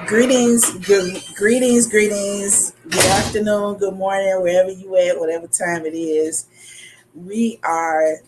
Greetings. Good afternoon, good morning, wherever you at, whatever time it is. We are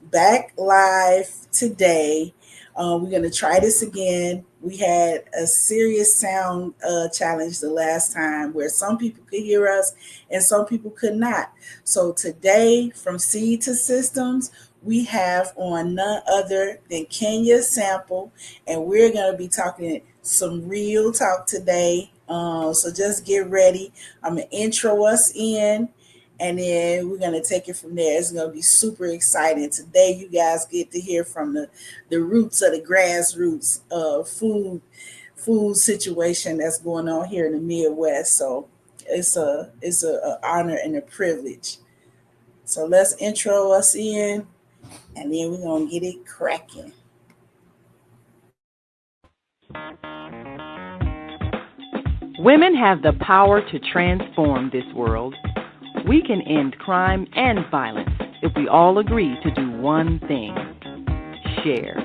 back live today. We're gonna try this again. We had a serious sound challenge the last time where some people could hear us and some people could not. So today, from Seed to Systems, we have on none other than Kenya Sample, and we're gonna be talking some real talk today. So just get ready. I'm gonna intro us in, and then we're gonna take it from there. It's gonna be super exciting today. You guys get to hear from the roots of the grassroots food situation that's going on here in the Midwest. So it's a honor and a privilege. So let's intro us in, and then we're gonna get it cracking. Women have the power to transform this world. We can end crime and violence if we all agree to do one thing: share.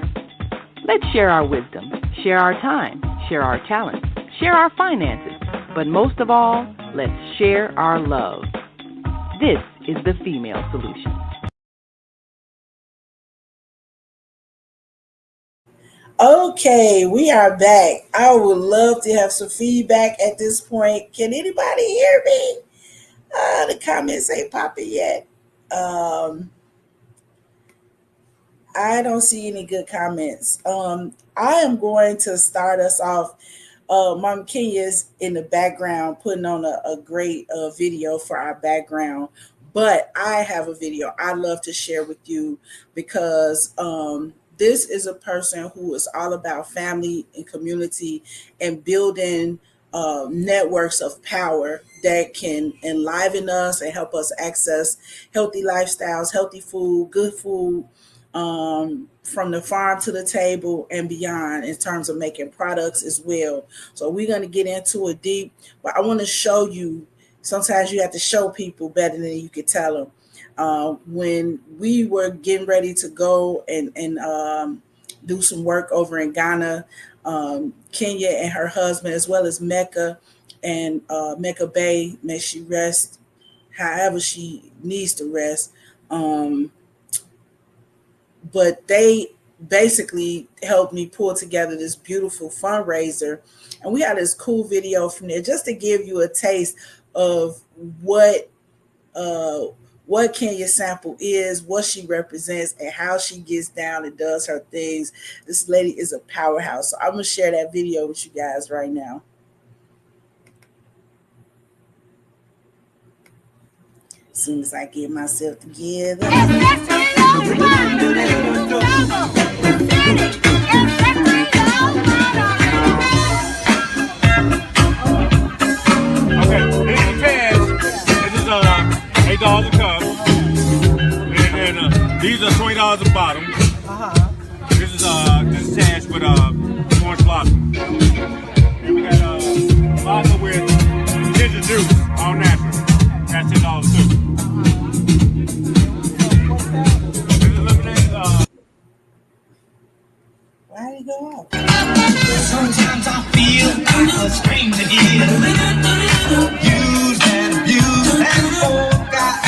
Let's share our wisdom, share our time, share our talents, share our finances, but most of all, let's share our love. This is the Female Solution. Okay, we are back. I would love to have some feedback at this point. Can anybody hear me? The comments ain't popping yet. Um, I don't see any good comments. I am going to start us off. Mom Kenya's in the background putting on a great video for our background, but I have a video I'd love to share with you because this is a person who is all about family and community and building networks of power that can enliven us and help us access healthy lifestyles, healthy food, good food, from the farm to the table and beyond in terms of making products as well. So we're going to get into it deep, but I want to show you. Sometimes you have to show people better than you could tell them. When we were getting ready to go and do some work over in Ghana, Kenya and her husband, as well as Mecca and Mecca Bay, may she rest however she needs to rest. Um, but they basically helped me pull together this beautiful fundraiser, and we had this cool video from there just to give you a taste of uh, what Kenya Sample is, what she represents, and how she gets down and does her things. This lady is a powerhouse. So I'm gonna share that video with you guys right now. As soon as I get myself together. Okay, this is cash. This is $8 a cup, and these are $20 a bottom. This is cash with orange blossom. And we got vodka with ginger juice, all natural. That's $10 too. This is lemonade. Why did he go off? Sometimes I feel like a stranger here, used and abused and forgot.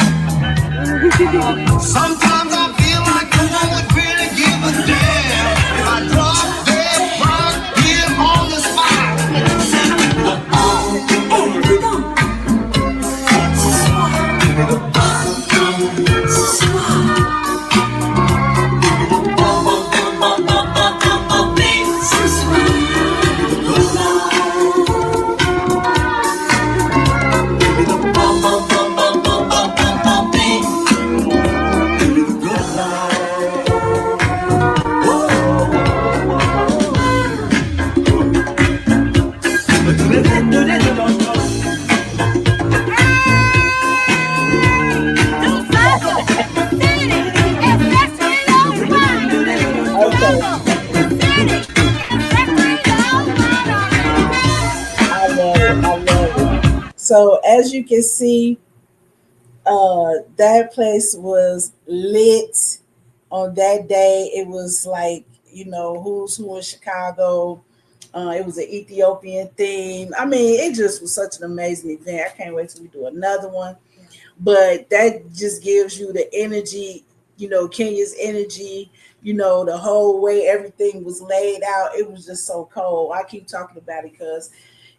Sometimes I feel like no one would really give a damn if I drop dead right here on the spot. So as you can see, that place was lit on that day. It was like, who's who in Chicago. It was an Ethiopian theme. I mean, it just was such an amazing event. I can't wait till we do another one. But that just gives you the energy, Kenya's energy, the whole way everything was laid out. It was just so cold. I keep talking about it because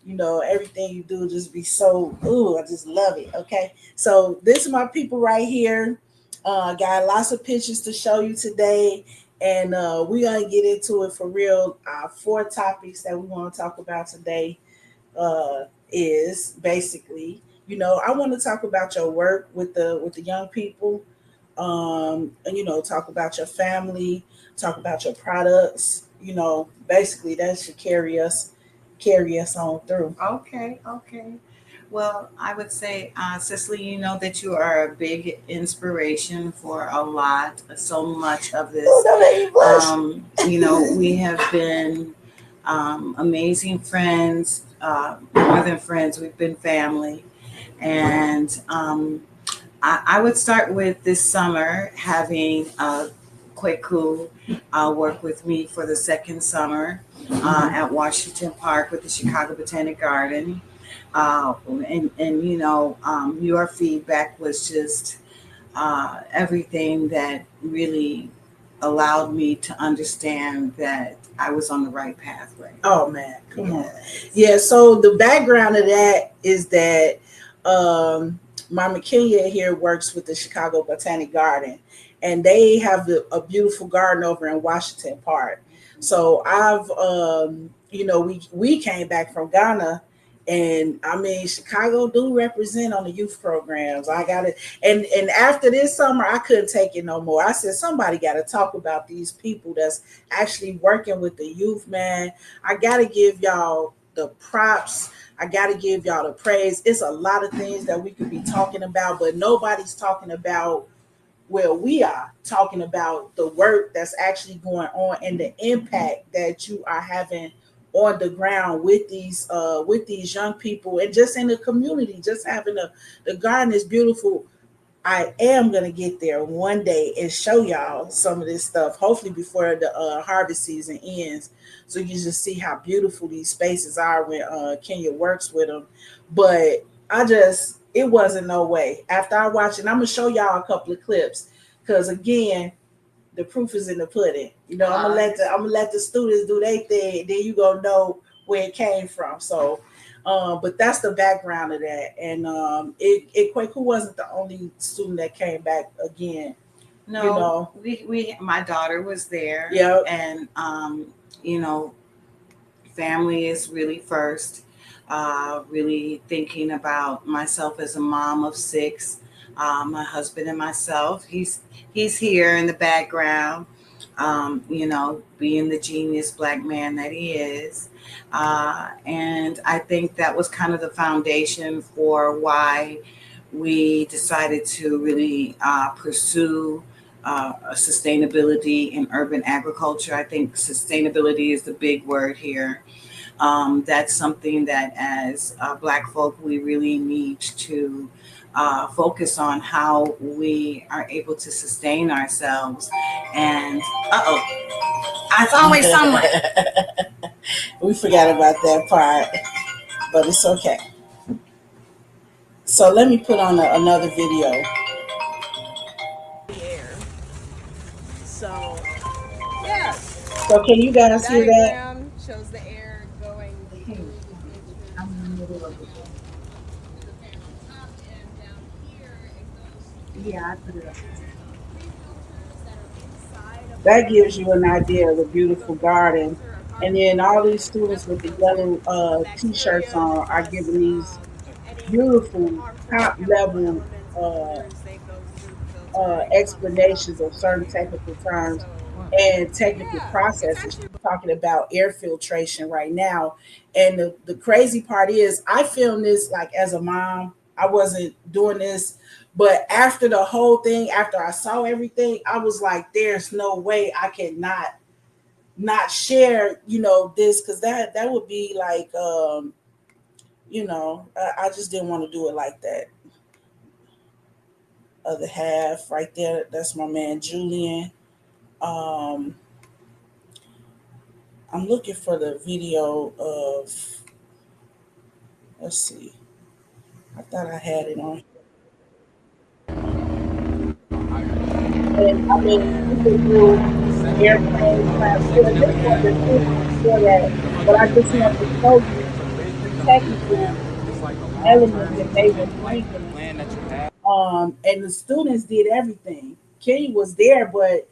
everything you do just be so, ooh, I just love it. Okay. So this is my people right here. Got lots of pictures to show you today. And we're going to get into it for real. Four topics that we want to talk about today is basically, I want to talk about your work with the young people, and talk about your family, talk about your products. Basically that should carry us on through. Okay, okay. Well, I would say, Cicely, you know that you are a big inspiration for a lot, so much of this. Oh, don't make me blush. We have been amazing friends, more than friends, we've been family. And I would start with this summer having Kweku work with me for the second summer at Washington Park with the Chicago Botanic Garden. Your feedback was just everything that really allowed me to understand that I was on the right pathway. Oh man, come on. Yes. Yeah, so the background of that is that Mama Kenya here works with the Chicago Botanic Garden, and they have a beautiful garden over in Washington Park. So we came back from Ghana, and I mean Chicago do represent on the youth programs. I got it, and after this summer, I couldn't take it no more. I said somebody got to talk about these people that's actually working with the youth, man. I got to give y'all the props. I got to give y'all the praise. It's a lot of things that we could be talking about, but nobody's talking about where we are talking about the work that's actually going on and the impact that you are having on the ground with these young people and just in the community. Just having the garden is beautiful. I am gonna get there one day and show y'all some of this stuff. Hopefully before the harvest season ends, so you just see how beautiful these spaces are when Kenya works with them. But it wasn't no way. After I watched it, I'm gonna show y'all a couple of clips because again, the proof is in the pudding. I'm gonna let the students do their thing, and then you gonna know where it came from. So, but that's the background of that. And Kwaku wasn't the only student that came back again. No, we my daughter was there. Yeah, and you know, family is really first. Really thinking about myself as a mom of six, my husband and myself. He's here in the background, being the genius black man that he is. And I think that was kind of the foundation for why we decided to really pursue sustainability in urban agriculture. I think sustainability is the big word here. That's something that as Black folk, we really need to focus on how we are able to sustain ourselves. And, it's always somewhere. we forgot about that part, but it's okay. So let me put on another video. So, yes, So can you guys hear that? diagram shows the air going through the pictures I'm in the middle of it. to the panel top, and down here it goes to Yeah, I put it up. three filters that are inside of the That gives garden. you an idea of the So beautiful each garden. filter, a And carbon then all filter, these students metal with the filter, yellow t-shirts bacteria on are plus giving these any beautiful harmful top chemical level elements and odors, they go through the filtering process. explanations of certain technical terms So and technical yeah, it's processes. actually She's talking about air filtration right now. And the crazy part is I filmed this like as a mom. I wasn't doing this, but after the whole thing, after I saw everything, I was like, there's no way I cannot not share, this, because that would be like I just didn't want to do it like that. Other half right there, that's my man Julian. Um I'm looking for the video of. Let's see. I thought I had it on. And I mean, you can do airplane transfer. This one, the students before that, but I just want to show you the technical elements that they were bringing. And the students did everything. Kenny was there, but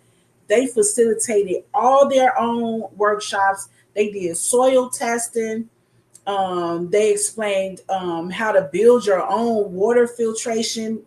they facilitated all their own workshops. They did soil testing. They explained how to build your own water filtration.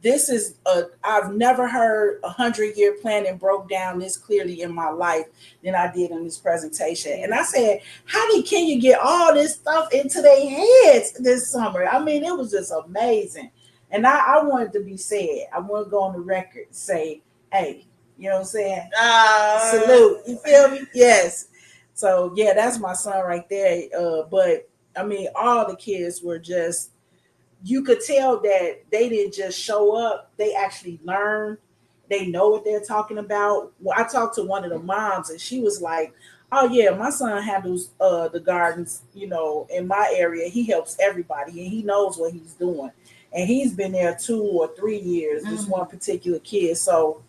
This is I've never heard 100-year planning broke down this clearly in my life than I did in this presentation. And I said, how did Kenya get all this stuff into their heads this summer? I mean, it was just amazing. And I wanted to be said. I want to go on the record and say, hey, you know what I'm saying? Salute. You feel me? Yes. So yeah, that's my son right there. But I mean, all the kids were just, you could tell that they didn't just show up, they actually learned. They know what they're talking about. Well, I talked to one of the moms and she was like, oh yeah, my son handles the gardens, in my area. He helps everybody and he knows what he's doing. And he's been there 2 or 3 years, this one particular kid. So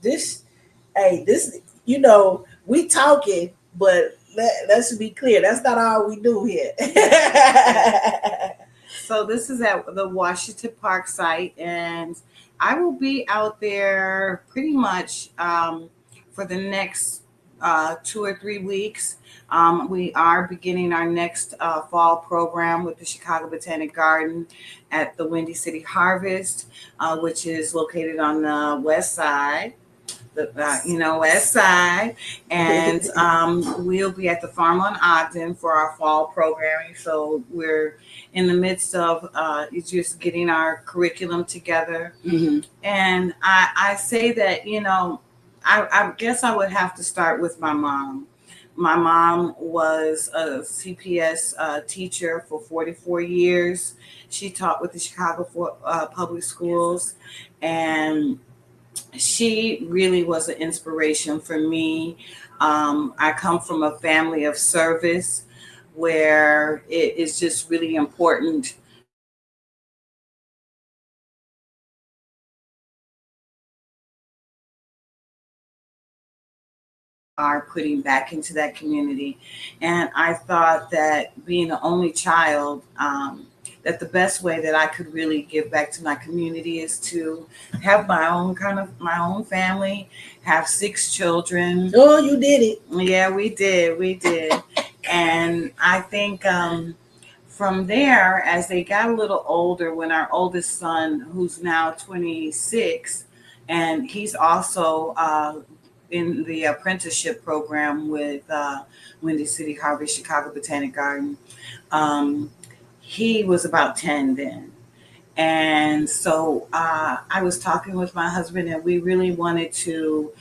this, we talking, but let's be clear, that's not all we do here. So this is at the Washington Park site, and I will be out there pretty much for the next 2 or 3 weeks. We are beginning our next fall program with the Chicago Botanic Garden at the Windy City Harvest, which is located on the west side. West side, and we'll be at the farm on Ogden for our fall programming. So we're in the midst of just getting our curriculum together. Mm-hmm. And I say that, I guess I would have to start with my mom. My mom was a CPS teacher for 44 years. She taught with the Chicago Public Schools, and she really was an inspiration for me. I come from a family of service where it is just really important are putting back into that community. And I thought that being the only child, that the best way that I could really give back to my community is to have my own family, have 6 children. Oh, you did it. Yeah, we did. And I think from there, as they got a little older, when our oldest son, who's now 26, and he's also in the apprenticeship program with Windy City Harvest, Chicago Botanic Garden. He was about 10 then. And so I was talking with my husband, and we really wanted to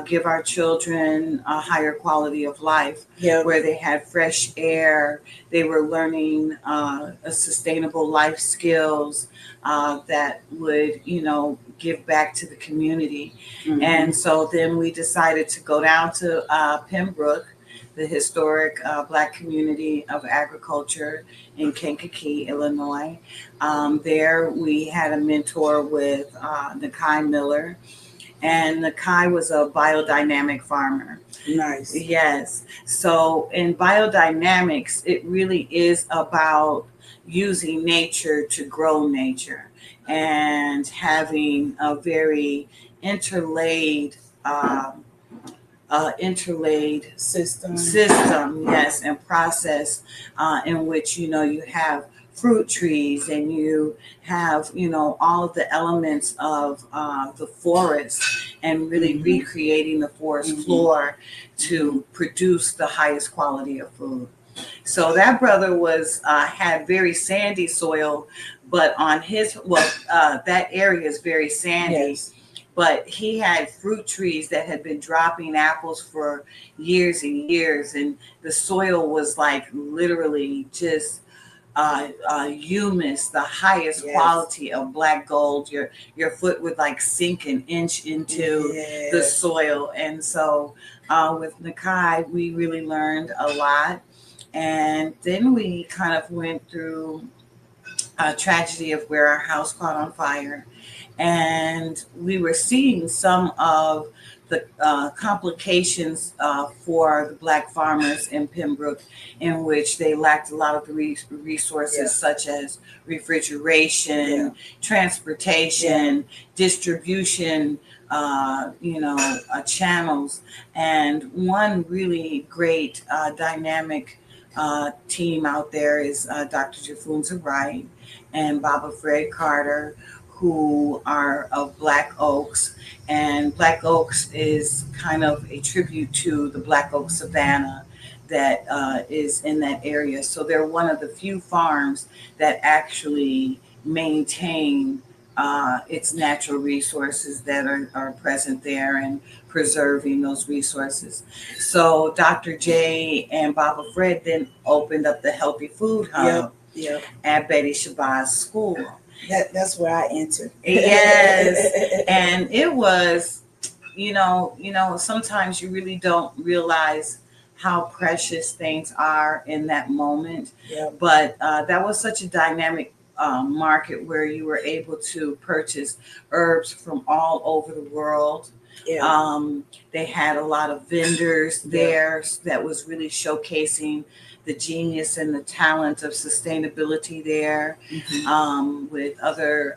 give our children a higher quality of life, where they had fresh air, they were learning a sustainable life skills that would, give back to the community. Mm-hmm. And so then we decided to go down to Pembroke, the historic Black community of agriculture in Kankakee, Illinois. There we had a mentor with Nakai Miller, and Nakai was a biodynamic farmer. Nice. Yes. So in biodynamics, it really is about using nature to grow nature and having a very interlaid system, yes, and process in which you have fruit trees, and you have all of the elements of the forest, and really mm-hmm. recreating the forest mm-hmm. floor to produce the highest quality of food. So that brother had very sandy soil, but on his that area is very sandy. Yes. But he had fruit trees that had been dropping apples for years and years. And the soil was like literally just humus, the highest Yes. quality of black gold. Your foot would like sink an inch into the Yes. soil. And so with Nakai, we really learned a lot. And then we kind of went through a tragedy of where our house caught on fire, and we were seeing some of the complications for the black farmers in Pembroke, in which they lacked a lot of the resources, Yeah. such as Yeah. refrigeration, transportation, distribution, channels. And one really great dynamic team out there is Dr. Jafunza Wright and Baba Fred Carter, who are of Black Oaks. And Black Oaks is kind of a tribute to the Black Oak Savannah that is in that area. So they're one of the few farms that actually maintain its natural resources that are present there, and preserving those resources. So Dr. J and Baba Fred then opened up the Healthy Food Hub Yep. at Betty Shabazz School. That's where I entered. Yes. And it was, sometimes you really don't realize how precious things are in that moment. Yep. But that was such a dynamic market where you were able to purchase herbs from all over the world. Yeah. They had a lot of vendors there that was really showcasing the genius and the talent of sustainability there, with other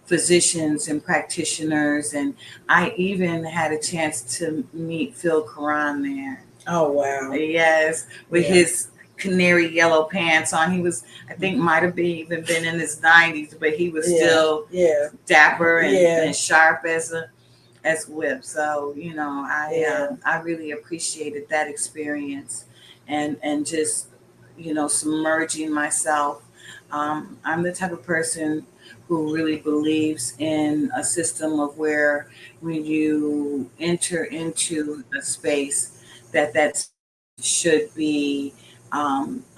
physicians and practitioners. And I even had a chance to meet Phil Karan there. Oh wow. Yes, with his canary yellow pants on. He was, I think, might have even been in his 90s, but he was still dapper and sharp as whip. So I really appreciated that experience, and just submerging myself. I'm the type of person who really believes in a system of where when you enter into a space, that should be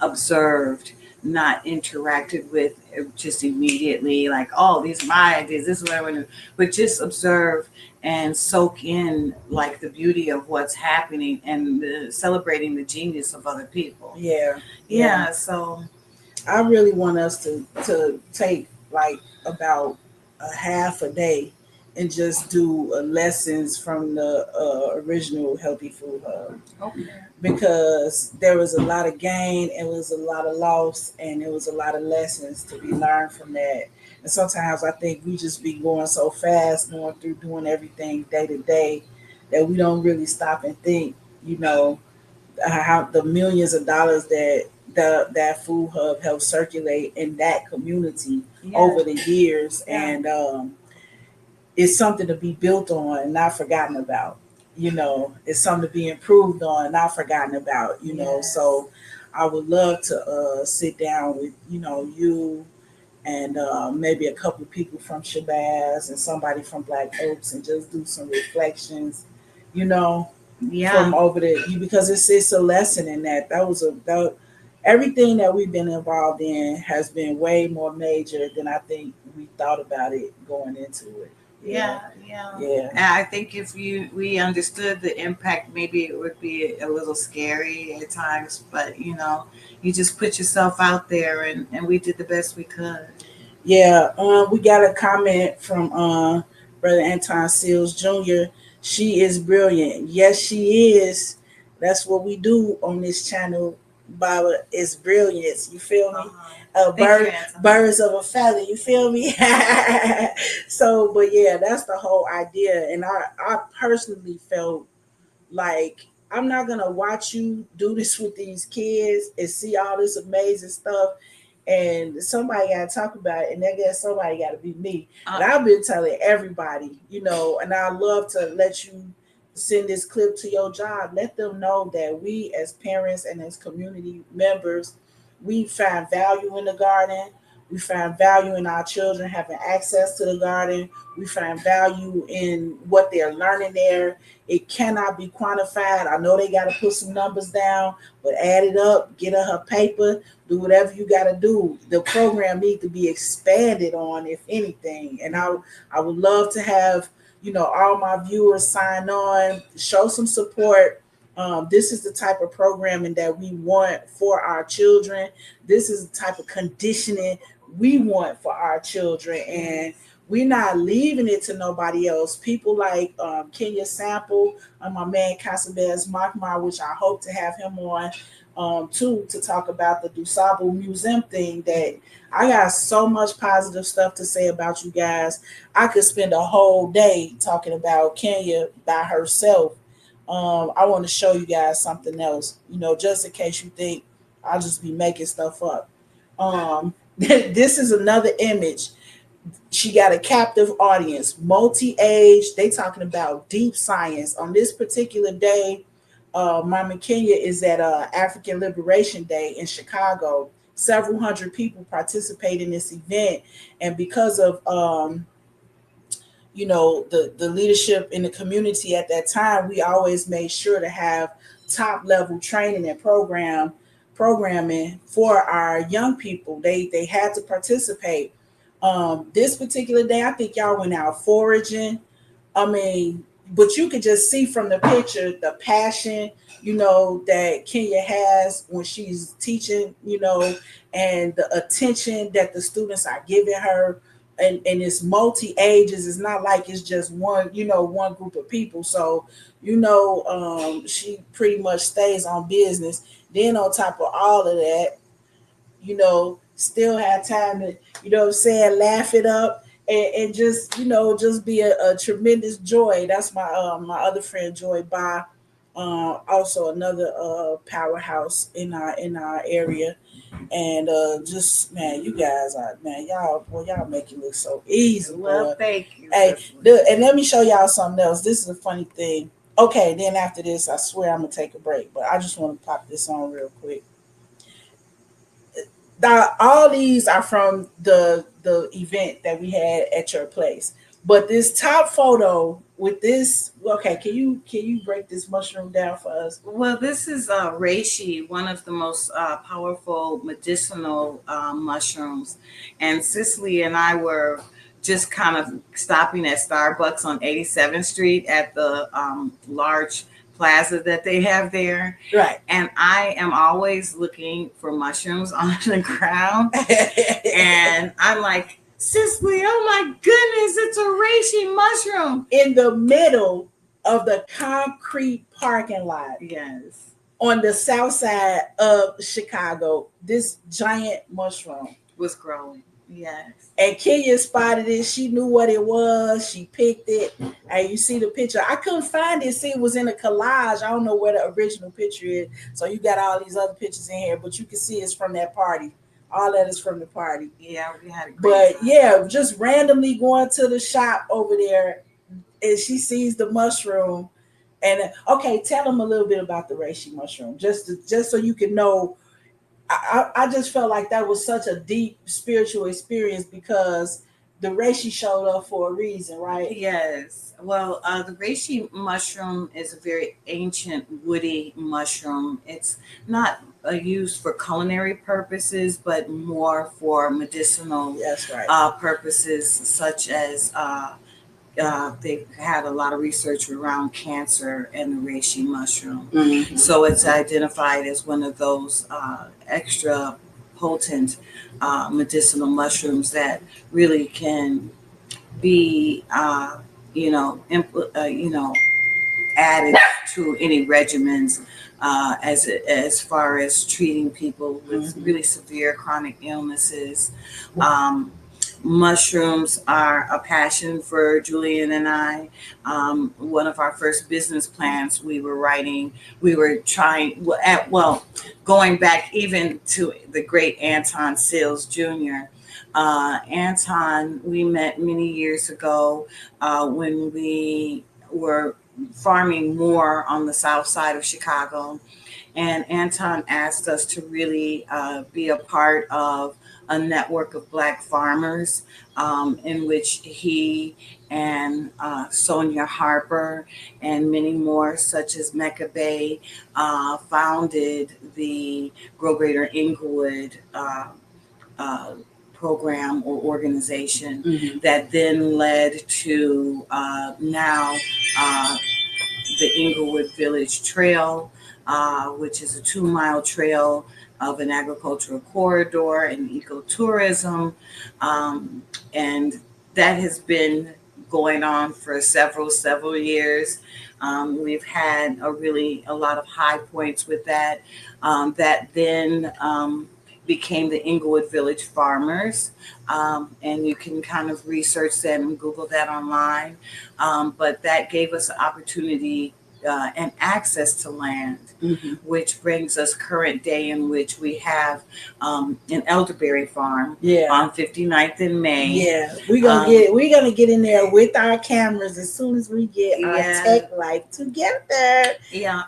observed, not interacted with just immediately, like, oh, these are my ideas, this is what I want to do, but just observe and soak in like the beauty of what's happening, and celebrating the genius of other people. Yeah. So I really want us to take like about a half a day and just do lessons from the original Healthy Food Hub. Okay. Because there was a lot of gain, it was a lot of loss, and it was a lot of lessons to be learned from that. And sometimes I think we just be going so fast, going through doing everything day to day, that we don't really stop and think, how the millions of dollars that that food hub helped circulate in that community over the years. And it's something to be built on and not forgotten about. It's something to be improved on and not forgotten about. So I would love to sit down with you and maybe a couple of people from Shabazz and somebody from Black Oaks, and just do some reflections, from over there, because it's a lesson in that. Everything that we've been involved in has been way more major than I think we thought about it going into it. Yeah. And I think if we understood the impact, maybe it would be a little scary at times, but you just put yourself out there, and we did the best we could. Yeah. We got a comment from Brother Anton Seals Jr. She is brilliant. Yes, she is. That's what we do on this channel, Baba, is brilliance. You feel me? Birds of a feather. You feel me? So, but yeah, that's the whole idea. And I personally felt like, I'm not gonna watch you do this with these kids and see all this amazing stuff, and somebody got to talk about it, and I guess somebody got to be me. And I've been telling everybody, and I love to let you send this clip to your job. Let them know that we as parents and as community members, we find value in the garden. We find value in our children having access to the garden. We find value in what they're learning there. It cannot be quantified. I know they got to put some numbers down, but add it up, get her paper, do whatever you got to do. The program needs to be expanded on, if anything. And I would love to have, all my viewers sign on, show some support. This is the type of programming that we want for our children. This is the type of conditioning we want for our children. And we're not leaving it to nobody else. People like Kenya Sample, my man Casabez Makmar, which I hope to have him on too, to talk about the Dusable Museum thing. That I got so much positive stuff to say about you guys. I could spend a whole day talking about Kenya by herself. I want to show you guys something else, just in case you think I'll just be making stuff up. This is another image. She got a captive audience, multi-age. They talking about deep science. On this particular day, Mama Kenya is at African Liberation Day in Chicago. Several hundred people participate in this event. And because of the leadership in the community at that time, we always made sure to have top level training and programming for our young people. They had to participate. This particular day, I think y'all went out foraging. But you could just see from the picture the passion, that Kenya has when she's teaching, and the attention that the students are giving her. And it's multi ages. It's not like it's just one group of people. So, she pretty much stays on business. Then on top of all of that, still have time to, laugh it up and just, just be a tremendous joy. That's my my other friend Joy Ba, also another powerhouse in our area. And just man, you guys are y'all make it look so easy. Well, thank you. Hey, and let me show y'all something else. This is a funny thing. Okay, then after this, I swear I'm gonna take a break, but I just want to pop this on real quick. All these are from the event that we had at your place. But this top photo with this, okay, can you break this mushroom down for us? Well, this is reishi, one of the most powerful medicinal mushrooms. And Cicely and I were just kind of stopping at Starbucks on 87th Street at the large plaza that they have there. Right. And I am always looking for mushrooms on the ground. And I'm like, Cicely, oh my goodness, it's a reishi mushroom. In the middle of the concrete parking lot. Yes. On the south side of Chicago, this giant mushroom was growing. Yes. And Kenya spotted it. She knew what it was. She picked it. And you see the picture. I couldn't find it. See, it was in a collage. I don't know where the original picture is. So you got all these other pictures in here, but you can see it's from that party. All that is from the party. Yeah, we had a great time. Yeah, just randomly going to the shop over there, and she sees the mushroom. And okay, tell them a little bit about the reishi mushroom, just so you can know. I just felt like that was such a deep spiritual experience because the reishi showed up for a reason, right? Yes. Well, the reishi mushroom is a very ancient woody mushroom. It's not used for culinary purposes, but more for medicinal purposes, such as they've had a lot of research around cancer and the reishi mushroom. Mm-hmm. So it's identified as one of those extra potent medicinal mushrooms that really can be, added to any regimens as far as treating people with really severe chronic illnesses. Mushrooms are a passion for Julian and I. One of our first business plans we were writing, going back even to the great Anton Sills Jr. Anton, we met many years ago when we were farming more on the south side of Chicago. And Anton asked us to really be a part of a network of Black farmers, in which he and Sonia Harper and many more, such as Mecca Bay, founded the Grow Greater Inglewood uh, program or organization that then led to now the Inglewood Village Trail, which is a 2-mile trail of an agricultural corridor and ecotourism. And that has been going on for several years. We've had a lot of high points with that. That then became the Inglewood Village Farmers. And you can kind of research that and Google that online. But that gave us an opportunity and access to land, which brings us current day, in which we have an elderberry farm on 59th and May. Yeah, we're gonna get in there with our cameras as soon as we get our tech life together. Yeah.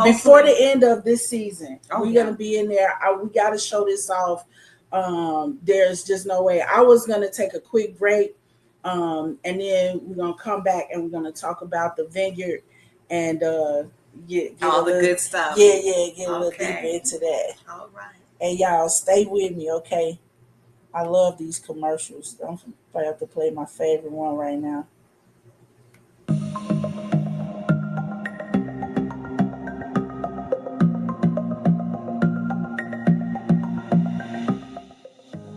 Before the end of this season, we're yeah. gonna be in there. We got to show this off. There's just no way. I was gonna take a quick break, and then we're gonna come back and we're gonna talk about the vineyard and get all the good stuff. Get a little deeper into that. All right. And y'all stay with me, okay? I love these commercials. I'm about to play my favorite one right now.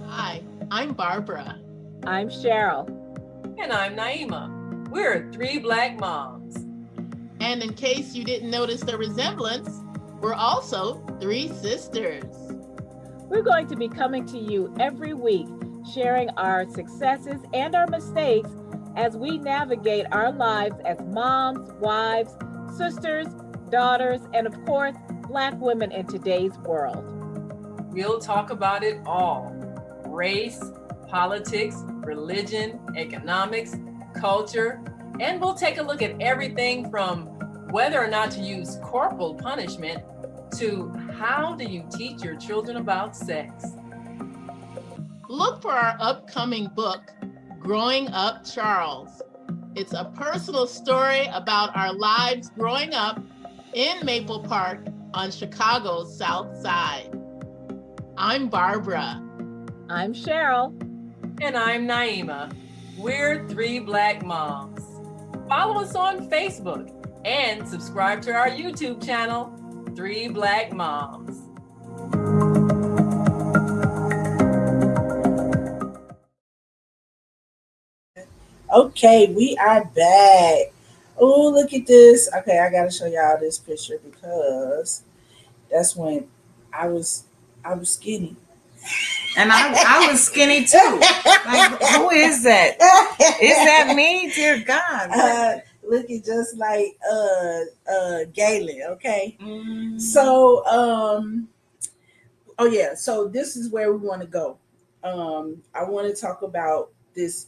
Hi, I'm Barbara. I'm Cheryl. And I'm Naima. We're 3 Black moms. And in case you didn't notice the resemblance, we're also 3 sisters. We're going to be coming to you every week, sharing our successes and our mistakes as we navigate our lives as moms, wives, sisters, daughters, and of course, Black women in today's world. We'll talk about it all: race, politics, religion, economics, culture, and we'll take a look at everything from whether or not to use corporal punishment to how do you teach your children about sex. Look for our upcoming book, Growing Up Charles. It's a personal story about our lives growing up in Maple Park on Chicago's South Side. I'm Barbara. I'm Cheryl. And I'm Naima. We're 3 Black moms. Follow us on Facebook and subscribe to our YouTube channel, 3 Black Moms. Okay, we are back. Oh, look at this. Okay, I gotta show y'all this picture because that's when I was skinny. And I was skinny too. Like, who is that? Is that me? Dear God. Looking just like Galen, okay? So so this is where we want to go. I want to talk about this.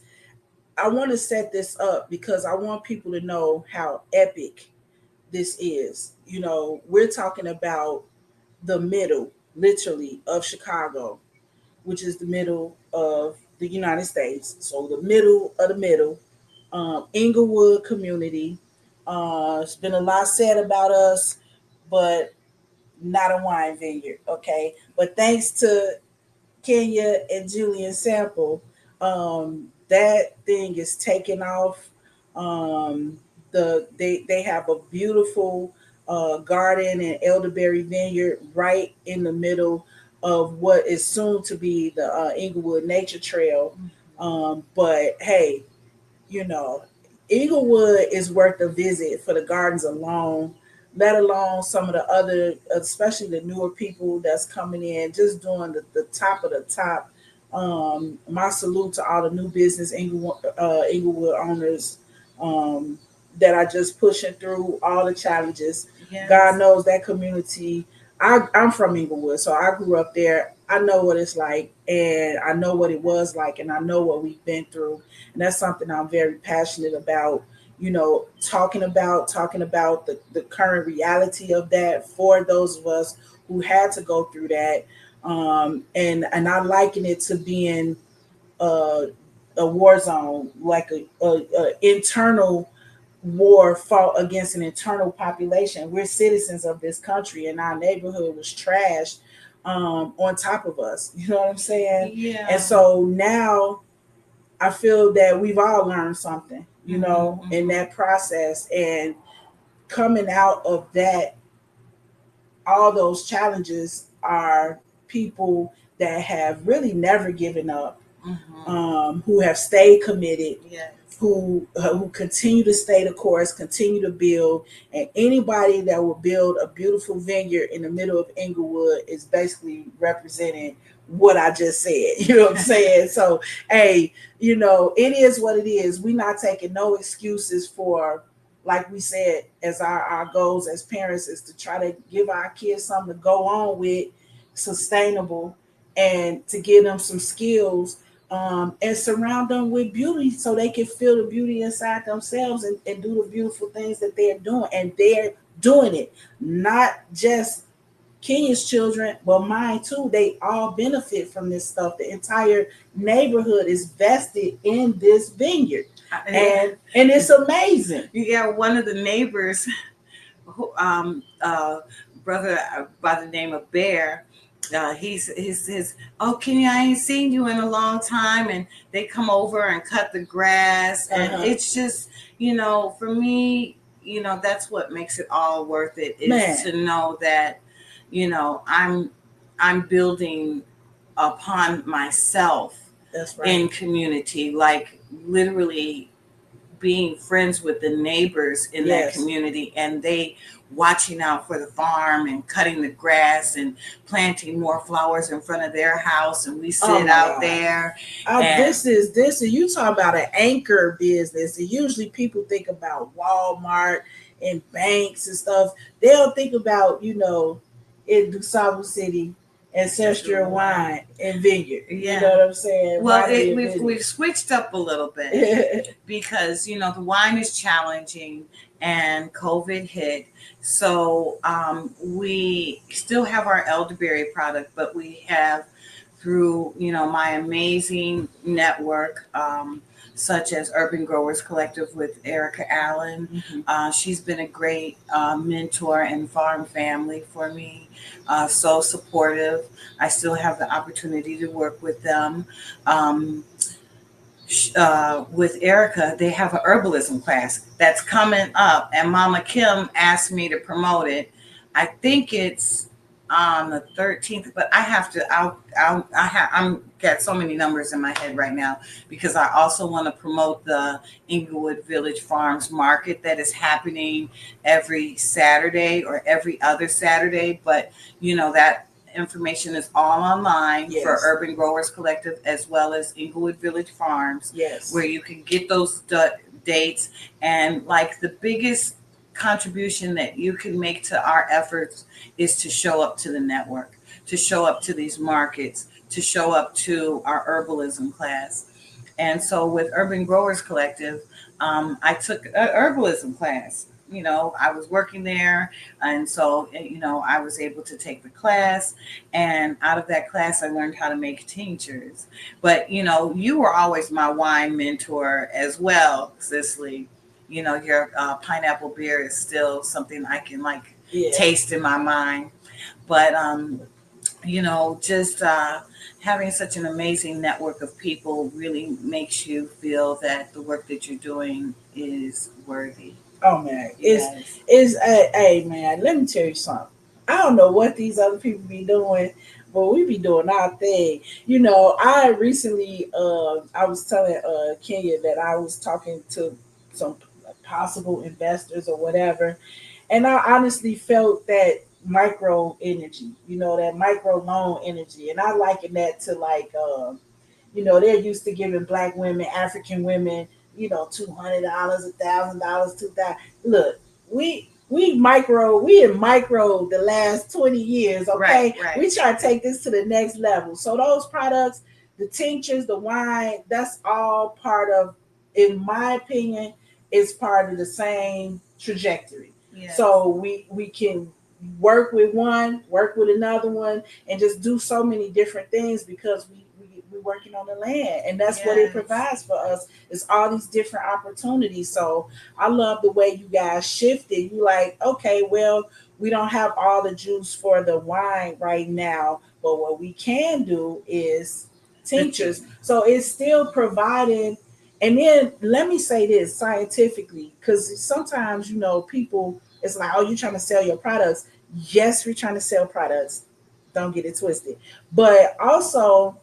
I want to set this up because I want people to know how epic this is. You know, we're talking about the middle, literally, of Chicago, which is the middle of the United States. So the middle of the middle, Inglewood community. It's been a lot said about us, but not a wine vineyard, okay? But thanks to Kenya and Julian Sample, that thing is taking off. They have a beautiful garden and elderberry vineyard right in the middle of what is soon to be the Inglewood Nature Trail. But hey, you know, Inglewood is worth a visit for the gardens alone, let alone some of the other, especially the newer people that's coming in, just doing the top of the top. My salute to all the new business Inglewood owners that are just pushing through all the challenges. Yes. God knows that community. I'm from Inglewood, so I grew up there. I know what it's like, and I know what it was like, and I know what we've been through. And that's something I'm very passionate about, you know, talking about the current reality of that for those of us who had to go through that. And I liken it to being uh, a war zone, like a internal war fought against an internal population. We're citizens of this country, and our neighborhood was trashed on top of us. You know what I'm saying? Yeah. And so now I feel that we've all learned something, in that process. And coming out of that, all those challenges are people that have really never given up, who have stayed committed, Yes. who continue to stay the course, continue to build. And anybody that will build a beautiful vineyard in the middle of Inglewood is basically representing what I just said. You know what I'm saying? So, hey, it is what it is. We're not taking no excuses for, like we said, as our goals as parents is to try to give our kids something to go on with, sustainable, and to give them some skills, and surround them with beauty so they can feel the beauty inside themselves and do the beautiful things that they're doing. And they're doing it, not just Kenya's children, but mine too. They all benefit from this stuff. The entire neighborhood is vested in this vineyard. And it's amazing. Yeah, one of the neighbors, who, brother by the name of Bear, he says, "Oh, Kenya, I ain't seen you in a long time," and they come over and cut the grass, and it's just, for me, that's what makes it all worth it, is to know that, I'm building upon myself. That's right. In community, like literally being friends with the neighbors in that community, and they watching out for the farm and cutting the grass and planting more flowers in front of their house, and we sit out there. This is you talk about an anchor business, and usually people think about Walmart and banks and stuff. They don't think about, in DuSable City, ancestral wine and vineyard. Yeah. You know what I'm saying? Well, we've switched up a little bit because the wine is challenging and COVID hit. So we still have our elderberry product, but we have, through my amazing network, such as Urban Growers Collective with Erica Allen. She's been a great mentor and farm family for me. So supportive. I still have the opportunity to work with them. With Erica, they have an herbalism class that's coming up, and Mama Kim asked me to promote it. I think it's on the 13th, but I have to. I'm got so many numbers in my head right now, because I also want to promote the Inglewood Village Farms Market that is happening every Saturday or every other Saturday. But that information is all online for Urban Growers Collective as well as Inglewood Village Farms, where you can get those dates. And like the biggest contribution that you can make to our efforts is to show up to the network, to show up to these markets, to show up to our herbalism class. And so with Urban Growers Collective, I took an herbalism class. I was working there, and so I was able to take the class, and out of that class I learned how to make tinctures. But you were always my wine mentor as well, Cicely. Your pineapple beer is still something I can taste in my mind. But just having such an amazing network of people really makes you feel that the work that you're doing is worthy. Oh man, hey man, let me tell you something. I don't know what these other people be doing, but we be doing our thing. I recently I was telling Kenya that I was talking to some possible investors or whatever, and I honestly felt that micro energy, that micro loan energy, and I liken that to they're used to giving Black women, African women, $200, $1,000, $2,000. Look, we in micro the last 20 years. Okay, right. We try to take this to the next level. So those products, the tinctures, the wine, that's all part of, in my opinion, is part of the same trajectory. So we can work with one, work with another one, and just do so many different things because we're working on the land, and that's what it provides for us. Is all these different opportunities. So I love the way you guys shifted. You like, okay, well, we don't have all the juice for the wine right now, but what we can do is tinctures. So it's still providing. And then let me say this scientifically, because sometimes people, it's like, oh, you're trying to sell your products. Yes, we're trying to sell products. Don't get it twisted. But also,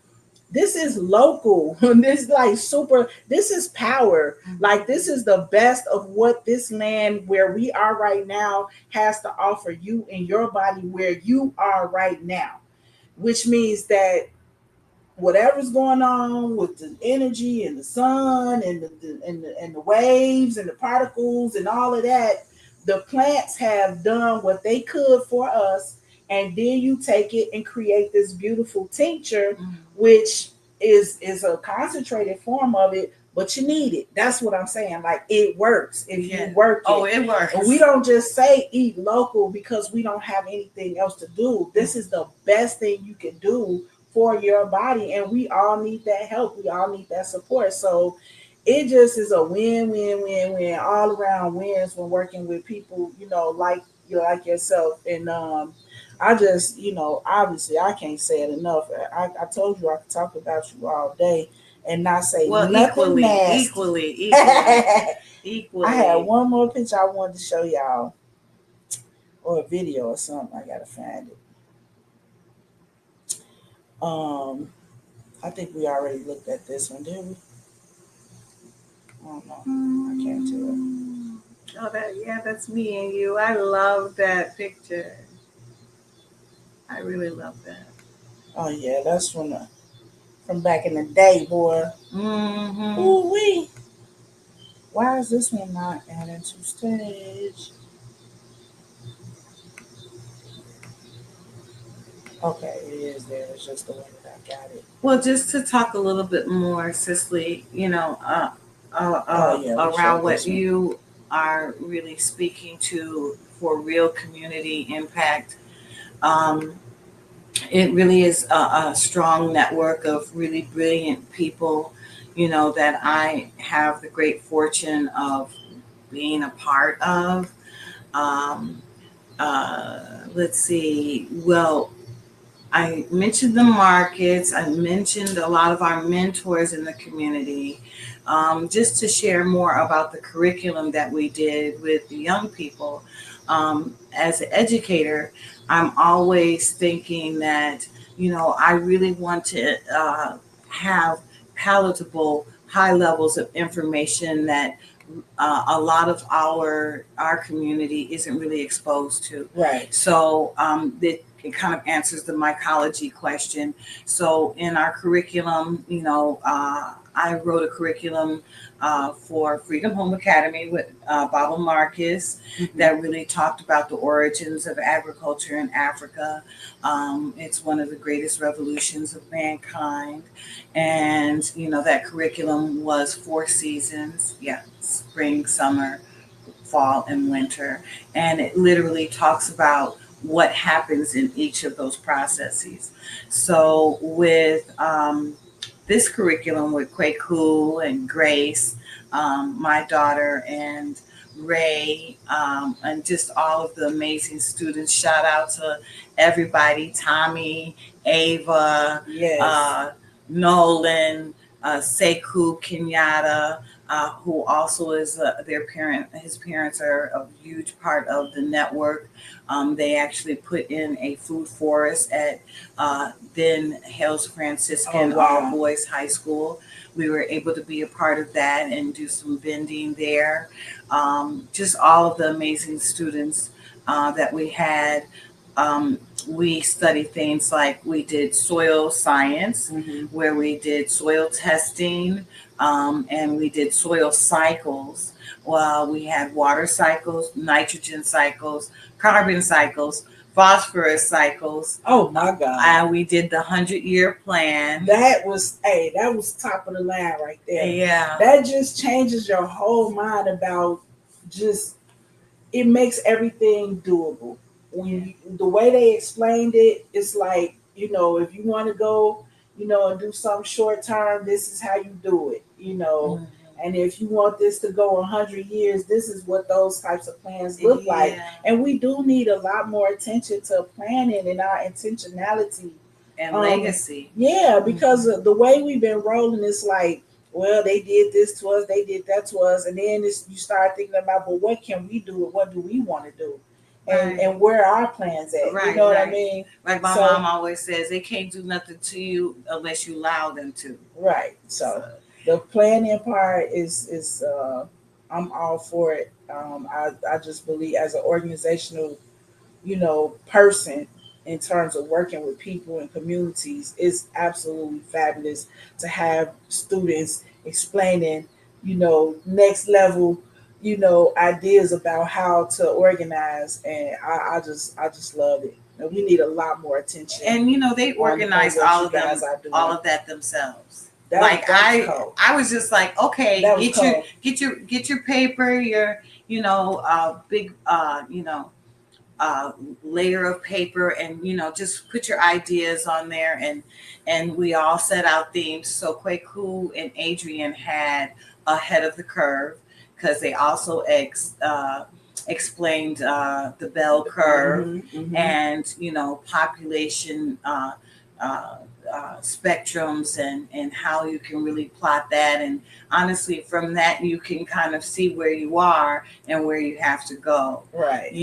this is local. This is like super. This is power. Like, this is the best of what this land where we are right now has to offer you in your body where you are right now, which means that whatever's going on with the energy and the sun and the waves and the particles and all of that, the plants have done what they could for us, and then you take it and create this beautiful tincture, which is a concentrated form of it, but you need it. That's what I'm saying. Like, it works if you work it. It works. And we don't just say eat local because we don't have anything else to do. This is the best thing you can do for your body, and we all need that help. We all need that support. So it just is a win all around wins when working with people, like yourself. And I just, obviously I can't say it enough. I told you I could talk about you all day and not say nothing nasty. Equally. I had one more picture I wanted to show y'all, or a video or something. I gotta find it. I think we already looked at this one, didn't we? I don't know. I can't tell. Oh, that's me and you. I love that picture. I really love that. Oh yeah, that's from back in the day, boy. Mm-hmm. Ooh wee. Why is this one not added to stage? Okay, it is there. It's just the way that I got it. Well, just to talk a little bit more, Cicely, around what you are really speaking to for real community impact. It really is a strong network of really brilliant people, that I have the great fortune of being a part of. Let's see. Well, I mentioned the markets. I mentioned a lot of our mentors in the community. Just to share more about the curriculum that we did with the young people. As an educator, I'm always thinking that, I really want to have palatable, high levels of information that a lot of our community isn't really exposed to. Right. So it kind of answers the mycology question. So in our curriculum, I wrote a curriculum for Freedom Home Academy with Baba Marcus that really talked about the origins of agriculture in Africa. It's one of the greatest revolutions of mankind. And, that curriculum was 4 seasons. Yeah, spring, summer, fall, and winter. And it literally talks about what happens in each of those processes. So with this curriculum with Kwaku and Grace, my daughter, and Ray, and just all of the amazing students. Shout out to everybody, Tommy, Ava, Nolan, Sekou Kenyatta, who also is their parent. His parents are a huge part of the network. They actually put in a food forest at then Hales Franciscan All Boys High School. We were able to be a part of that and do some vending there. Just all of the amazing students that we had. We studied things like we did soil science, where we did soil testing, and we did soil cycles. Well, we had water cycles, nitrogen cycles, carbon cycles, phosphorus cycles. Oh my God. And we did the 100-year plan. That was top of the line right there. Yeah. That just changes your whole mind about it makes everything doable the way they explained it, it's like, if you want to go, and do some short term, this is how you do it, and if you want this to go 100 years, this is what those types of plans look like. And we do need a lot more attention to planning and our intentionality and legacy. Yeah, because of the way we've been rolling, it's like, well, they did this to us, they did that to us, and then you start thinking about, well, what can we do? What do we want to do? And where are our plans at? Right, you know what I mean? Like my mom always says, they can't do nothing to you unless you allow them to. Right. So the planning part is I'm all for it. I just believe as an organizational, person in terms of working with people and communities, it's absolutely fabulous to have students explaining, next level, ideas about how to organize, and I just love it. And we need a lot more attention. And they organize all of that themselves. Cool. I was just like, okay, get your paper, your big layer of paper, and just put your ideas on there, and we all set out themes. So Kweku and Adrian had ahead of the curve, because they also explained the bell curve, and population spectrums, and how you can really plot that. And honestly, from that you can kind of see where you are and where you have to go. Right.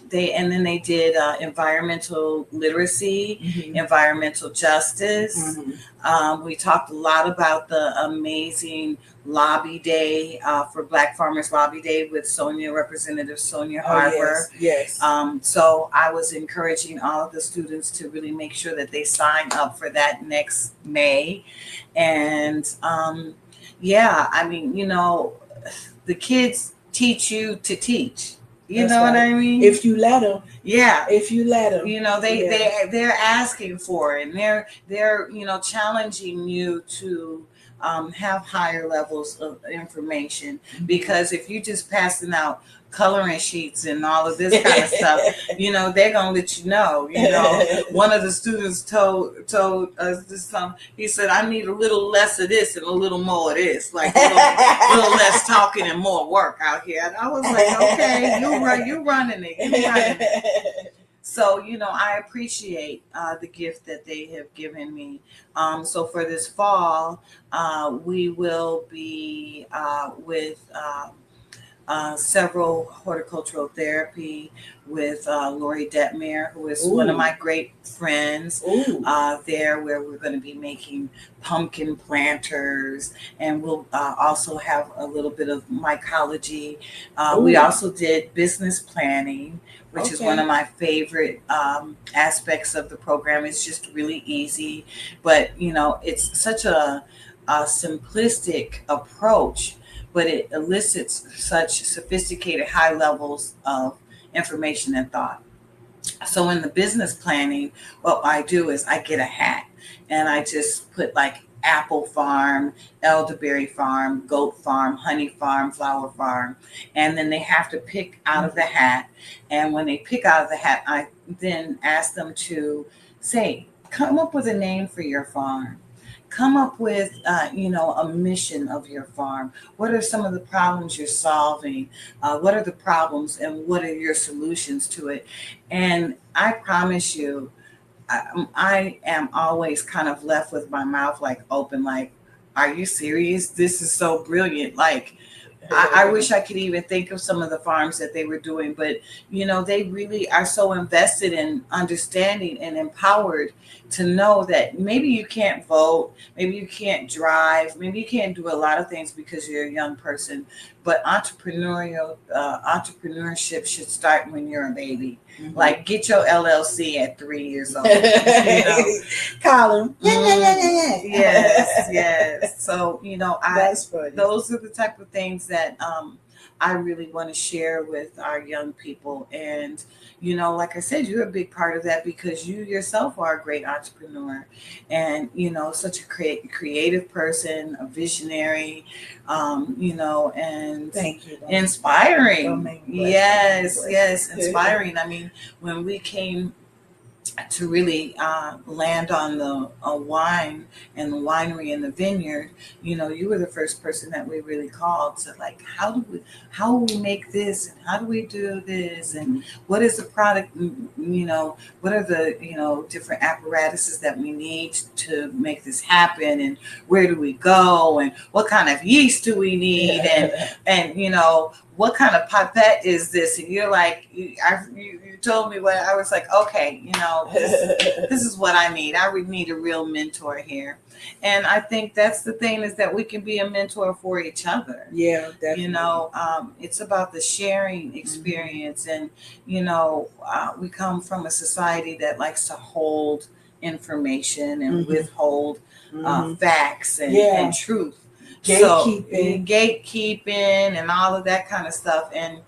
They did environmental literacy, environmental justice. We talked a lot about the amazing lobby day for Black Farmers Lobby Day with Representative Sonia Harper. Yes. So I was encouraging all of the students to really make sure that they sign up for that next May. And the kids teach you to teach. You know what I mean? If you let them. Yeah. If you let them. They're asking for it, and they're challenging you to have higher levels of information, because if you just passing out coloring sheets and all of this kind of stuff, they're gonna let you know. One of the students told us this time. He said, "I need a little less of this and a little more of this, like a little less talking and more work out here." And I was like, "Okay, you running it." So, I appreciate the gift that they have given me. So for this fall, we will be with several horticultural therapy with Lori Detmer, who is one of my great friends there, where we're going to be making pumpkin planters, and we'll also have a little bit of mycology. We also did business planning, which is one of my favorite aspects of the program. It's just really easy, but it's such a simplistic approach, but it elicits such sophisticated high levels of information and thought. So in the business planning, what I do is I get a hat, and I just put like apple farm, elderberry farm, goat farm, honey farm, flower farm, and then they have to pick out of the hat. And when they pick out of the hat, I then ask them to say, come up with a name for your farm. Come up with, a mission of your farm. What are some of the problems you're solving? What are the problems, and what are your solutions to it? And I promise you, I am always kind of left with my mouth like open, like, are you serious? This is so brilliant. Like, I wish I could even think of some of the farms that they were doing, but they really are so invested in understanding and empowered to know that maybe you can't vote, maybe you can't drive, maybe you can't do a lot of things because you're a young person, but entrepreneurship should start when you're a baby. Like, get your LLC at 3 years old. Call them. Yes. So, that's funny. Those are the type of things that I really want to share with our young people. And, you know, like I said, you're a big part of that because you yourself are a great entrepreneur and, you know, such a creative person, a visionary, you know, and Thank you. inspiring. Yes, yes, inspiring. I mean, when we came to really land on the wine and the winery and the vineyard, you know, you were the first person that we really called to, like, how do we make this and how do we do this and what is the product, you know, what are the, you know, different apparatuses that we need to make this happen, and where do we go, and what kind of yeast do we need, and you know, what kind of pipette is this? And you're like, you told me what I was like, okay, you know, this is what I need. I would need a real mentor here. And I think that's the thing, is that we can be a mentor for each other. Yeah, definitely. You know, it's about the sharing experience. And, you know, we come from a society that likes to hold information and withhold facts and truth. Gatekeeping and all of that kind of stuff. And,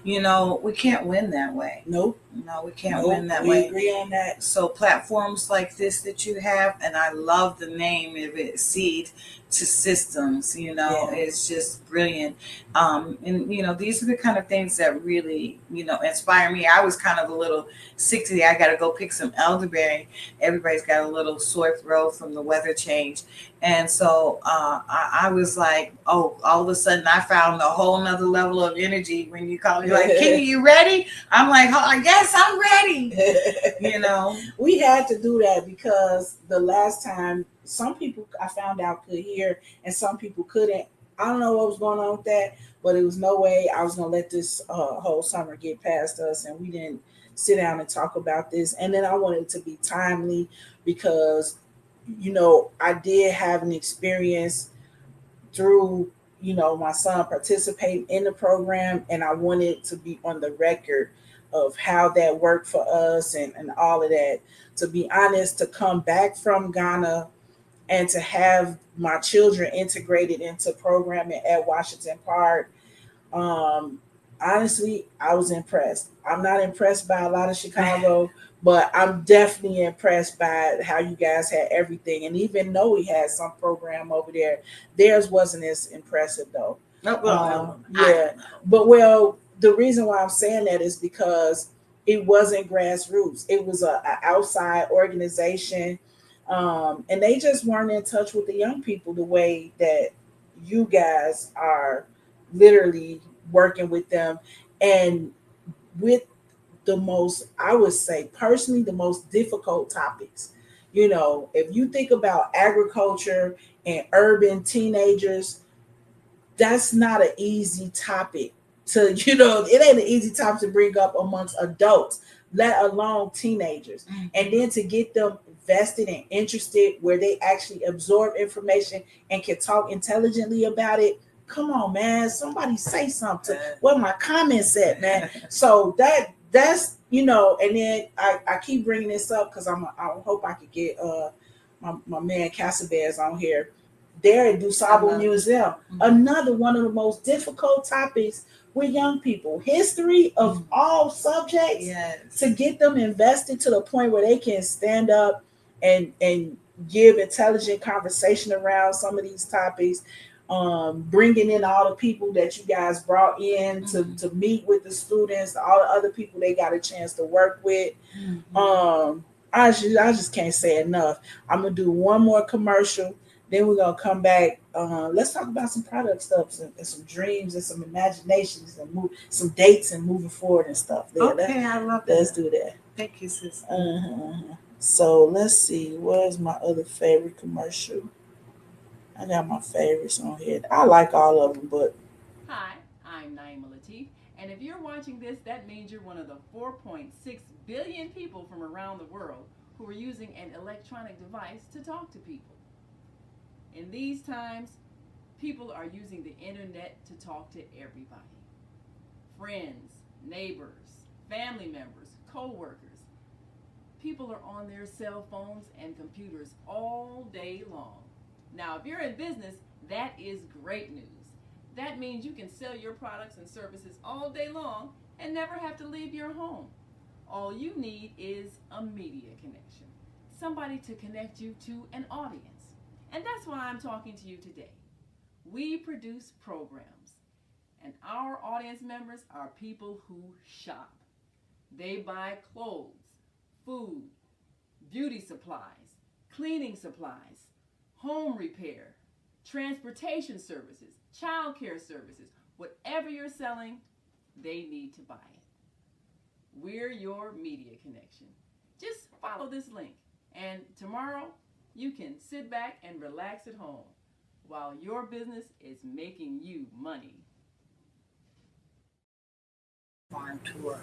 you know, we can't win that way. Nope. No, we can't win that way. We agree on that. So platforms like this that you have, and I love the name of it, Seed to Systems, you know, it's just brilliant. And, you know, these are the kind of things that really, you know, inspire me. I was kind of a little sick today. I got to go pick some elderberry. Everybody's got a little sore throat from the weather change. And so I was like, oh, all of a sudden I found a whole nother level of energy when you call me like, Kenny, you ready? I'm like, oh, yes, I'm ready. You know, we had to do that because the last time some people I found out could hear and some people couldn't. I don't know what was going on with that, but it was no way I was going to let this whole summer get past us, and we didn't sit down and talk about this. And then I wanted it to be timely because, you know, I did have an experience through, you know, my son participating in the program, and I wanted to be on the record of how that worked for us and all of that. To be honest, to come back from Ghana and to have my children integrated into programming at Washington Park, honestly, I was impressed. I'm not impressed by a lot of Chicago, but I'm definitely impressed by how you guys had everything. And even though we had some program over there, theirs wasn't as impressive though. But the reason why I'm saying that is because it wasn't grassroots. It was an outside organization. And they just weren't in touch with the young people the way that you guys are literally working with them, and with the most, I would say personally, the most difficult topics. You know, if you think about agriculture and urban teenagers, that's not an easy topic to, you know, it ain't an easy topic to bring up amongst adults, let alone teenagers. And then to get them invested and interested where they actually absorb information and can talk intelligently about it. Come on, man. Somebody say something. Where my comments at, man? So that's, you know, and then I keep bringing this up because I hope I could get my man Casabez on here. There at DuSable Museum. Another one of the most difficult topics with young people. History of all subjects, to get them invested to the point where they can stand up and give intelligent conversation around some of these topics. Bringing in all the people that you guys brought in to meet with the students, all the other people they got a chance to work with. I just can't say enough. I'm gonna do one more commercial, then we're gonna come back. Let's talk about some product stuff and some dreams and some imaginations and some dates and moving forward and stuff. Okay, I love that. Let's do that. Thank you, sis. So let's see. Where's my other favorite commercial? I got my favorites on here. I like all of them, but. Hi, I'm Naima Latif, and if you're watching this, that means you're one of the 4.6 billion people from around the world who are using an electronic device to talk to people. In these times, people are using the internet to talk to everybody. Friends, neighbors, family members, co-workers. People are on their cell phones and computers all day long. Now, if you're in business, that is great news. That means you can sell your products and services all day long and never have to leave your home. All you need is a media connection, somebody to connect you to an audience. And that's why I'm talking to you today. We produce programs, and our audience members are people who shop. They buy clothes, food, beauty supplies, cleaning supplies, home repair, transportation services, child care services. Whatever you're selling, they need to buy it. We're your media connection. Just follow this link, and tomorrow you can sit back and relax at home while your business is making you money. Farm tour.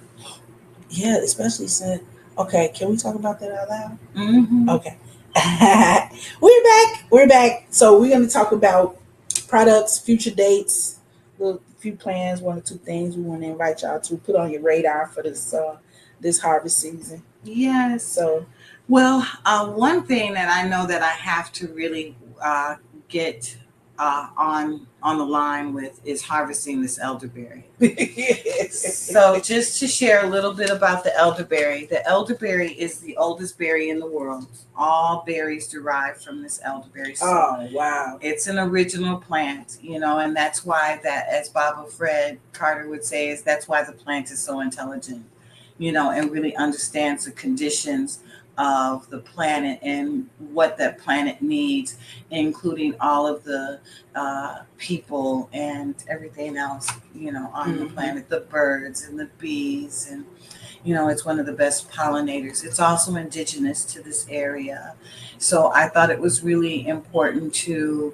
Yeah, especially since. Okay, can we talk about that out loud? Mm-hmm. Okay. We're back. We're back. So we're going to talk about products, future dates, a few plans, one or two things we want to invite y'all to put on your radar for this harvest season. Yes. So, well, one thing that I know that I have to really get on the line with is harvesting this elderberry. So just to share a little bit about the elderberry. The elderberry is the oldest berry in the world. All berries derive from this elderberry. So oh wow, it's an original plant, and that's why that, as Baba Fred Carter would say, is that's why the plant is so intelligent, and really understands the conditions of the planet and what that planet needs, including all of the people and everything else, on the planet, the birds and the bees. And, it's one of the best pollinators. It's also indigenous to this area. So I thought it was really important to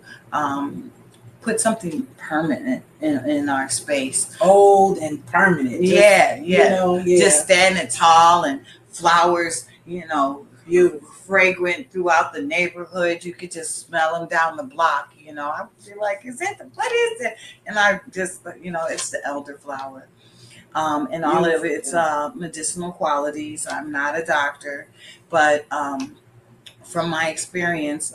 put something permanent in our space. Old and permanent. Yeah. Yeah. Just standing tall and flowers, beautiful, fragrant throughout the neighborhood. You could just smell them down the block. I feel like, what is it? And I just, it's the elderflower. And all of its medicinal qualities. I'm not a doctor, but from my experience,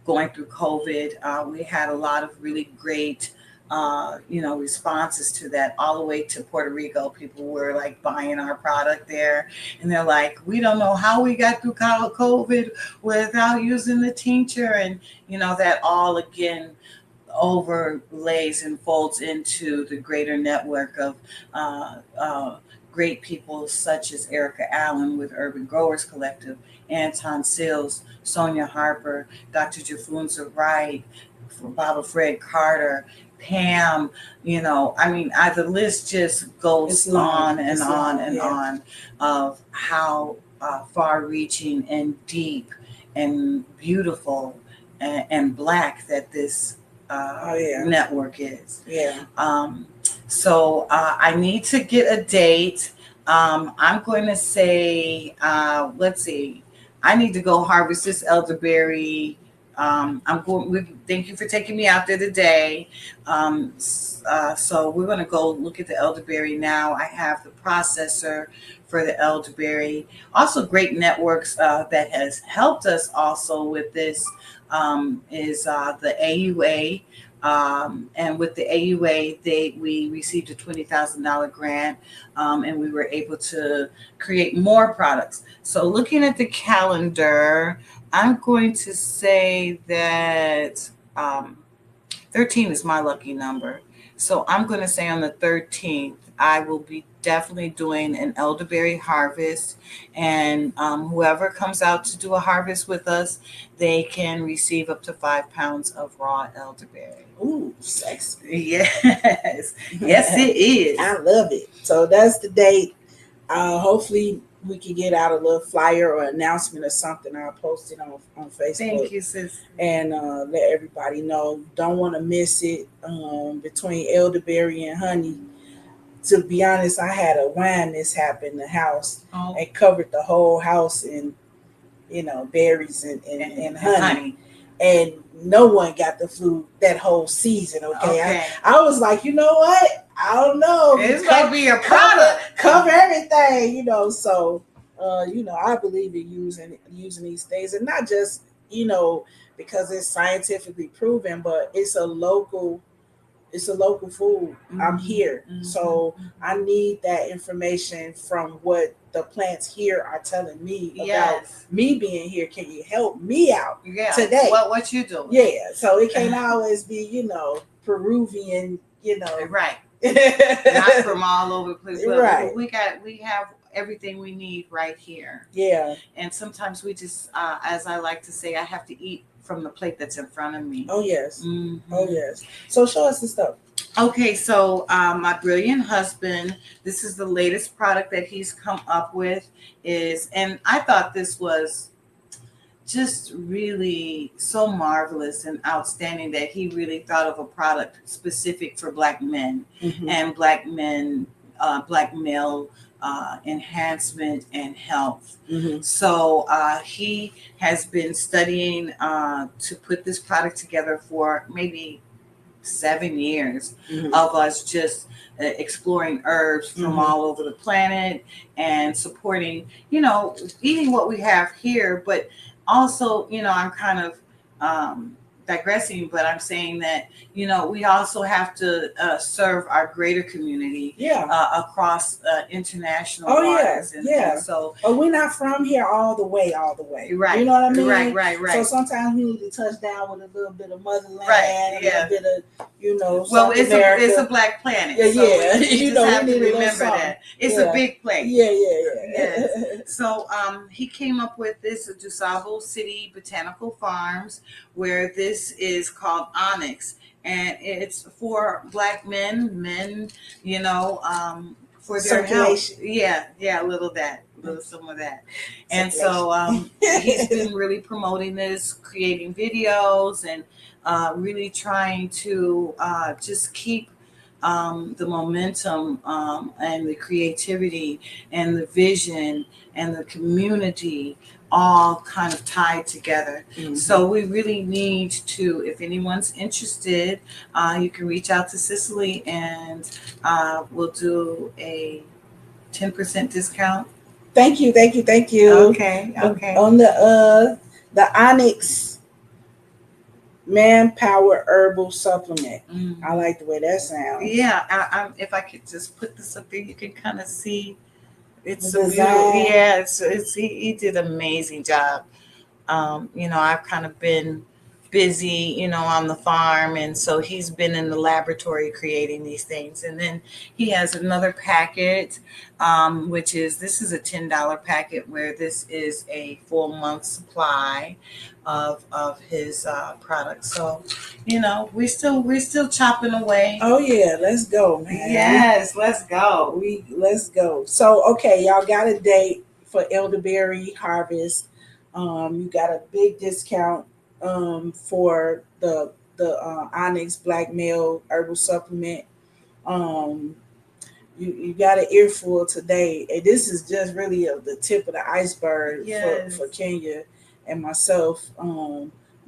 going through COVID, we had a lot of really great responses to that, all the way to Puerto Rico. People were like buying our product there, and they're like, we don't know how we got through COVID without using the tincture. And that all again overlays and folds into the greater network of great people such as Erica Allen with Urban Growers Collective, Anton Sills, Sonia Harper, Dr. Jafunza Wright, Baba Fred Carter, Pam, the list just goes on and on and on of how far-reaching and deep and beautiful and black that this network is. Yeah. So I need to get a date. I'm going to say, let's see, I need to go harvest this elderberry. Thank you for taking me out there today. So we're going to go look at the elderberry now. I have the processor for the elderberry. Also, great networks that has helped us also with this is the AUA. And with the AUA, we received a $20,000 grant, and we were able to create more products. So looking at the calendar, I'm going to say that 13 is my lucky number. So I'm going to say on the 13th, I will be definitely doing an elderberry harvest, and whoever comes out to do a harvest with us, they can receive up to 5 pounds of raw elderberry. Ooh, sexy. Yes. Yes, it is. I love it. So that's the date. Hopefully we can get out a little flyer or announcement or something. I'll post it on Facebook. Thank you, sis. And let everybody know. Don't want to miss it. Between elderberry and honey. To be honest, I had a wine mishap in the house. Oh. It covered the whole house in, berries and honey. And no one got the flu that whole season. Okay. I was like, you know what? I don't know. This might be a product. Cover everything, So, I believe in using these things, and not just, because it's scientifically proven, but it's a local It's a local food. I'm Mhm. here. Mhm. So I need that information from what the plants here are telling me about Yes. me being here. Can you help me out Yeah. today? What you doing? Yeah. So it can't always be, Peruvian, Right. Not Not from all over the place, but Right. we have everything we need right here. Yeah. And sometimes we just, as I like to say, I have to eat from the plate that's in front of me. Oh yes. Mhm. Oh yes. So show us the stuff. Okay, so my brilliant husband, this is the latest product that he's come up with, and I thought this was just really so marvelous and outstanding that he really thought of a product specific for Black men Mhm. and Black men, Black male enhancement and health. Mhm. So he has been studying to put this product together for maybe 7 years Mhm. of us just exploring herbs from Mhm. all over the planet and supporting, eating what we have here, but also, I'm kind of digressing, but I'm saying that, we also have to serve our greater community Yeah. across international Oh yeah. waters. Yeah. And so, we're not from here all the way. right. You know what I mean? Right. So sometimes we need to touch down with a little bit of motherland, Right, yeah. a little bit of, Well, South America. it's a Black planet. Yeah, so yeah. we You just know, we have need to a little remember something. that it's Yeah. a big plate. Yeah. Yes. So he came up with this at DuSable City Botanical Farms, where this is called Onyx, and it's for Black men, for their health. Circulation. Yeah, a little some of that. And so he's been really promoting this, creating videos, and really trying to just keep the momentum and the creativity and the vision and the community all kind of tied together. Mhm. So we really need to, if anyone's interested, you can reach out to Cicely and we'll do a 10% discount. Thank you. Okay. On the Onyx Manpower Herbal Supplement. Mm. I like the way that sounds. Yeah, if I could just put this up there, you can kind of see it's The a beautiful. design. Yeah, it's he did an amazing job. I've kind of been busy, on the farm, and so he's been in the laboratory creating these things. And then he has another packet, which is this is a $10 packet where this is a full month supply of his products. So, we're still chopping away. Oh yeah, let's go, man. Yes, let's go. Let's go. So okay, y'all got a date for elderberry harvest. You got a big discount for the Onyx Black Male Herbal Supplement. Um, you got an earful today, and this is just really the tip of the iceberg Yes. for Kenya and myself.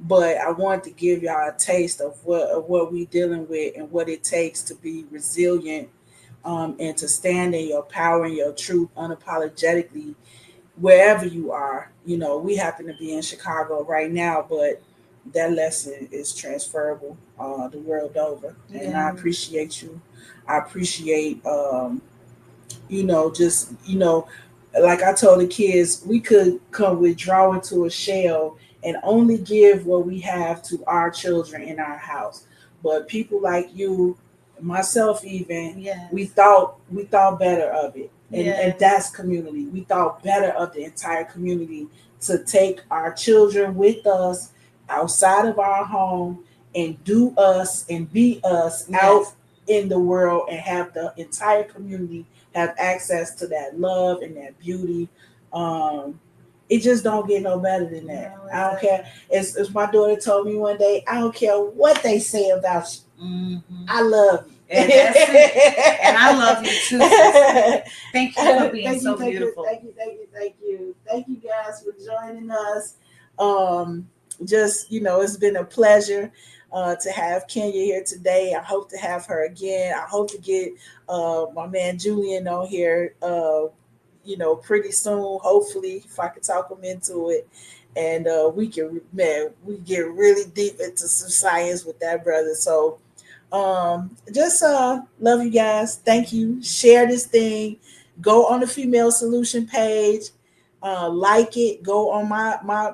But I wanted to give y'all a taste of what we dealing with and what it takes to be resilient and to stand in your power and your truth unapologetically wherever you are. We happen to be in Chicago right now, but that lesson is transferable the world over. And I appreciate you. I appreciate, just, like I told the kids, we could come withdraw into a shell and only give what we have to our children in our house. But people like you, myself even, Yes. we thought better of it. And, Yes. and that's community. We thought better of the entire community to take our children with us outside of our home and do us and be us Yes. out in the world and have the entire community have access to that love and that beauty. It just don't get no better than that. No, I don't care. It's my daughter told me one day, I don't care what they say about you. Mm-hmm. I love you. And that's it. And I love you too, sister. Thank you for being so beautiful. Thank you. Thank you guys for joining us. It's been a pleasure to have Kenya here today. I hope to have her again. I hope to get my man Julian on here pretty soon, hopefully, if I can talk him into it. And we get really deep into some science with that brother. So Just love you guys. Thank you. Share this thing. Go on the Female Solution page. Like it. Go on my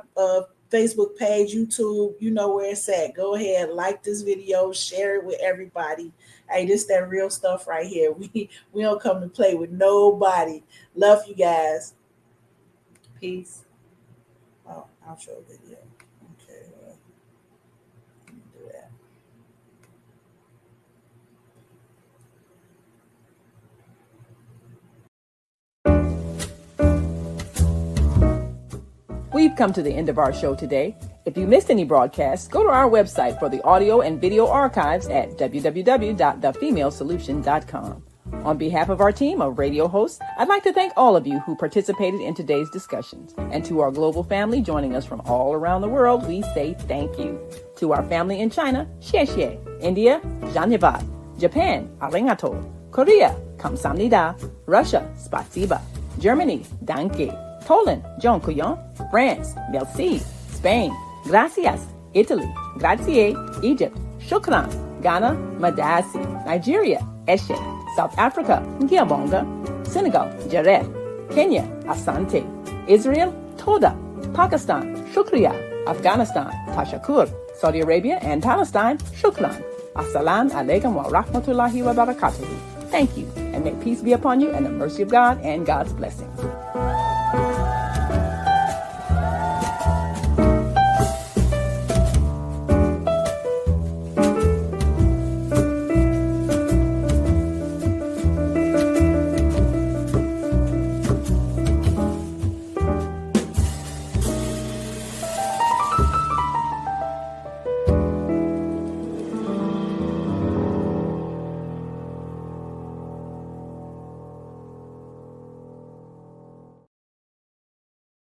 Facebook page, YouTube. You know where it's at. Go ahead, like this video, share it with everybody. Hey, this that real stuff right here. We don't come to play with nobody. Love you guys. Peace. Oh, I'll show a video. Okay, let me do that. We've come to the end of our show today. If you missed any broadcasts, go to our website for the audio and video archives at www.thefemalesolution.com. On behalf of our team of radio hosts, I'd like to thank all of you who participated in today's discussions. And to our global family joining us from all around the world, we say thank you. To our family in China, xie xie. India, dhanyavad. Japan, arigato. Korea, kamsamnida. Russia, spasiba. Germany, danke. Poland, dziękuję. France, merci. Spain, gracias. Italy, grazie. Egypt, shukran. Ghana, madasi. Nigeria, eshe. South Africa, ngiyabonga. Senegal, jareh. Kenya, asante. Israel, toda. Pakistan, shukriya. Afghanistan, tashakur. Saudi Arabia and Palestine, shukran. Assalamu alaikum wa rahmatullahi wa barakatuhu. Thank you, and may peace be upon you and the mercy of God and God's blessings.